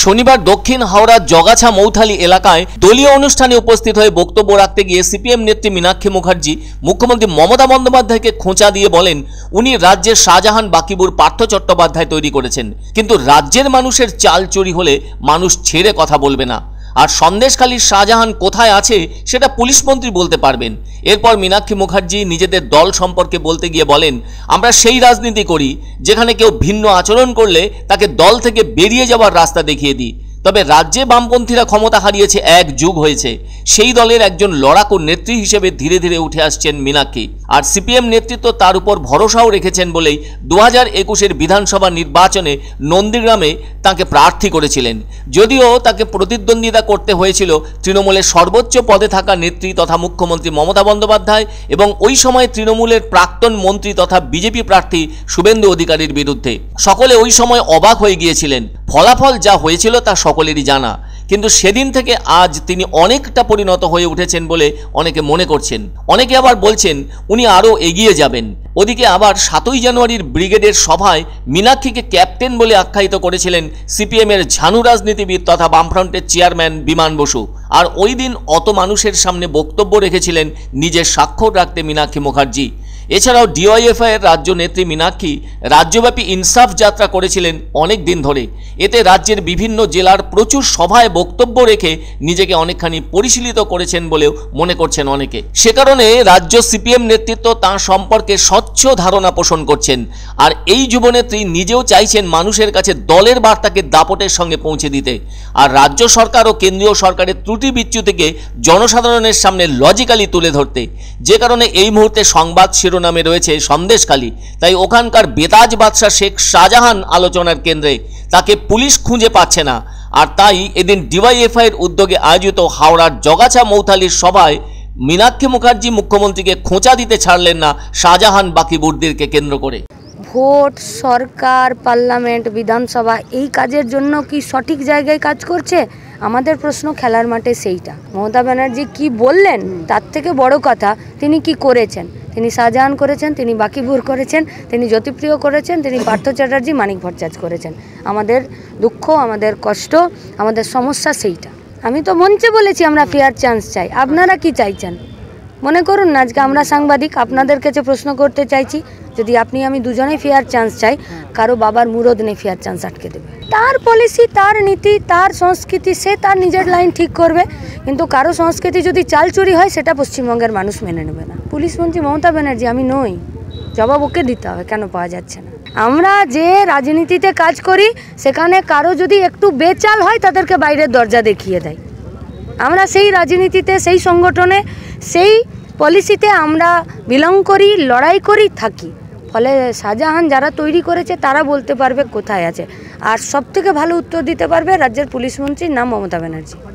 শনিবার দক্ষিণ হাওড়ার জগাছা মৌথালি এলাকায় দলীয় অনুষ্ঠানে উপস্থিত হয়ে বক্তব্য রাখতে গিয়ে সিপিএম নেত্রী মীনাক্ষী মুখার্জি মুখ্যমন্ত্রী মমতা বন্দ্যোপাধ্যায়কে খোঁচা দিয়ে বলেন, উনি রাজ্যের শাহজাহান বাকিবুর পার্থ চট্টোপাধ্যায় তৈরি করেছেন, কিন্তু রাজ্যের মানুষের চাল চুরি হলে মানুষ ছেড়ে কথা বলবে না। আর সন্দেশখালীর শাহজাহান কোথায় আছে সেটা পুলিশ মন্ত্রী বলতে পারবেন। এরপর মীনাক্ষী মুখার্জি নিজেদের দল সম্পর্কে বলতে গিয়ে বলেন, আমরা সেই রাজনীতি করি যেখানে কেউ ভিন্ন আচরণ করলে তাকে দল থেকে বেরিয়ে যাওয়ার রাস্তা দেখিয়ে দিই। তবে রাজ্যে বামপন্থীরা ক্ষমতা হারিয়েছে, এক যুগ হয়েছে, সেই দলের একজন লড়াকু নেত্রী হিসেবে ধীরে ধীরে উঠে আসছেন মীনাক্ষী। আর সিপিএম নেতৃত্ব তার উপর ভরসাও রেখেছেন বলেই 2021-এর বিধানসভা নির্বাচনে নন্দীগ্রামে তাকে প্রার্থী করেছিলেন। যদিও তাকে প্রতিদ্বন্দ্বিতা করতে হয়েছিল তৃণমূলের সর্বোচ্চ পদে থাকা নেত্রী তথা মুখ্যমন্ত্রী মমতা বন্দ্যোপাধ্যায় এবং ওই সময় তৃণমূলের প্রাক্তন মন্ত্রী তথা বিজেপি প্রার্থী শুভেন্দু অধিকারীর বিরুদ্ধে। সকলে ওই সময় অবাক হয়ে গিয়েছিলেন। ফলাফল যা হয়েছিল তা সকলেরই জানা, কিন্তু সেদিন থেকে আজ তিনি অনেকটা পরিণত হয়ে উঠেছেন বলে অনেকে মনে করছেন। অনেকে আবার বলছেন উনি আরও এগিয়ে যাবেন। ওদিকে আবার 7ই জানুয়ারির ব্রিগেডের সভায় মীনাক্ষীকে ক্যাপ্টেন বলে আখ্যায়িত করেছিলেন সিপিএমের ঝানু রাজনীতিবিদ তথা বামফ্রন্টের চেয়ারম্যান বিমান বসু। আর ওই দিন অত মানুষের সামনে বক্তব্য রেখেছিলেন নিজের স্বাক্ষর রাখতে মীনাক্ষী মুখার্জি। এছাড়াও ডিওয়াইএফআই এর রাজ্য নেত্রী মীনাক্ষী রাজ্যব্যাপী ইনসাফ যাত্রা করেছিলেন অনেক দিন ধরে। এতে রাজ্যের বিভিন্ন জেলার প্রচুর সভায় বক্তব্য রেখে নিজেকে অনেকখানি পরিশীলিত করেছেন বলেও মনে করছেন অনেকে। সে কারণে রাজ্য সিপিএম নেতৃত্ব তাঁর সম্পর্কে স্বচ্ছ ধারণা পোষণ করছেন। আর এই যুবনেত্রী নিজেও চাইছেন মানুষের কাছে দলের বার্তাকে দাপটের সঙ্গে পৌঁছে দিতে, আর রাজ্য সরকার ও কেন্দ্রীয় সরকারের ত্রুটি বিচ্যুতিকে জনসাধারণের সামনে লজিক্যালি তুলে ধরতে। যে কারণে এই মুহূর্তে সংবাদ শিরোনামে রয়েছে সন্দেশখালী। তাই ওখানকার বেতাজ বাদশাহ শেখ শাহজাহান আলোচনার কেন্দ্রে। তাকে পুলিশ খুঁজে পাচ্ছে না। আর তাই এদিন ডিওয়াইএফআই এর উদ্যোগে আয়োজিত হাওড়ার জগাছা মৌথালির সভায় মীনাক্ষী মুখার্জি মুখ্যমন্ত্রীকে খোঁচা দিতে ছাড়লেন না শাহজাহান বাকিবুরদেরকে কেন্দ্র করে। ভোট, সরকার, পার্লামেন্ট, বিধানসভা এই কাজের জন্য কি সঠিক জায়গায় কাজ করছে? আমাদের প্রশ্ন খেলার মাঠে সেইটা। মমতা ব্যানার্জি কি বললেন তার থেকে বড় কথা তিনি কি করেছেন। তিনি শাহজাহান করেছেন, তিনি বাকিবুর করেছেন, তিনি জ্যোতিপ্রিয় করেছেন, তিনি পার্থ চ্যাটার্জি, মানিক ভট্টাচার্য করেছেন। আমাদের দুঃখ, আমাদের কষ্ট, আমাদের সমস্যা সেইটা। আমি তো মঞ্চে বলেছি আমরা ফেয়ার চান্স চাই। আপনারা কি চাইছেন মনে করুন না। আজকে আমরা সাংবাদিক আপনাদের কাছে প্রশ্ন করতে চাইছি, যদি আপনি আমি দুজনেই ফেয়ার চান্স চাই, কারো বাবার মুরদ নেই ফেয়ার চান্স আটকে দেবে। তার পলিসি, তার নীতি, তার সংস্কৃতি, সে তার নিজের লাইন ঠিক করবে। কিন্তু কারো সংস্কৃতি যদি চাল চুরি হয় সেটা পশ্চিমবঙ্গের মানুষ মেনে নেবে না। পুলিশ মন্ত্রী মমতা ব্যানার্জি, আমি নই। জবাব ওকে দিতে হবে কেন পাওয়া যাচ্ছে না। আমরা যে রাজনীতিতে কাজ করি সেখানে কারো যদি একটু বেচাল হয় তাদেরকে বাইরের দরজা দেখিয়ে দেয়। আমরা সেই রাজনীতিতে, সেই সংগঠনে, সেই পলিসিতে আমরা বিলং করি, লড়াই করি, থাকি। ফলে শাহজাহান যারা তৈরি করেছে তারা বলতে পারবে কোথায় আছে। আর সবথেকে ভালো উত্তর দিতে পারবে রাজ্যের পুলিশ মন্ত্রীর নাম মমতা ব্যানার্জি।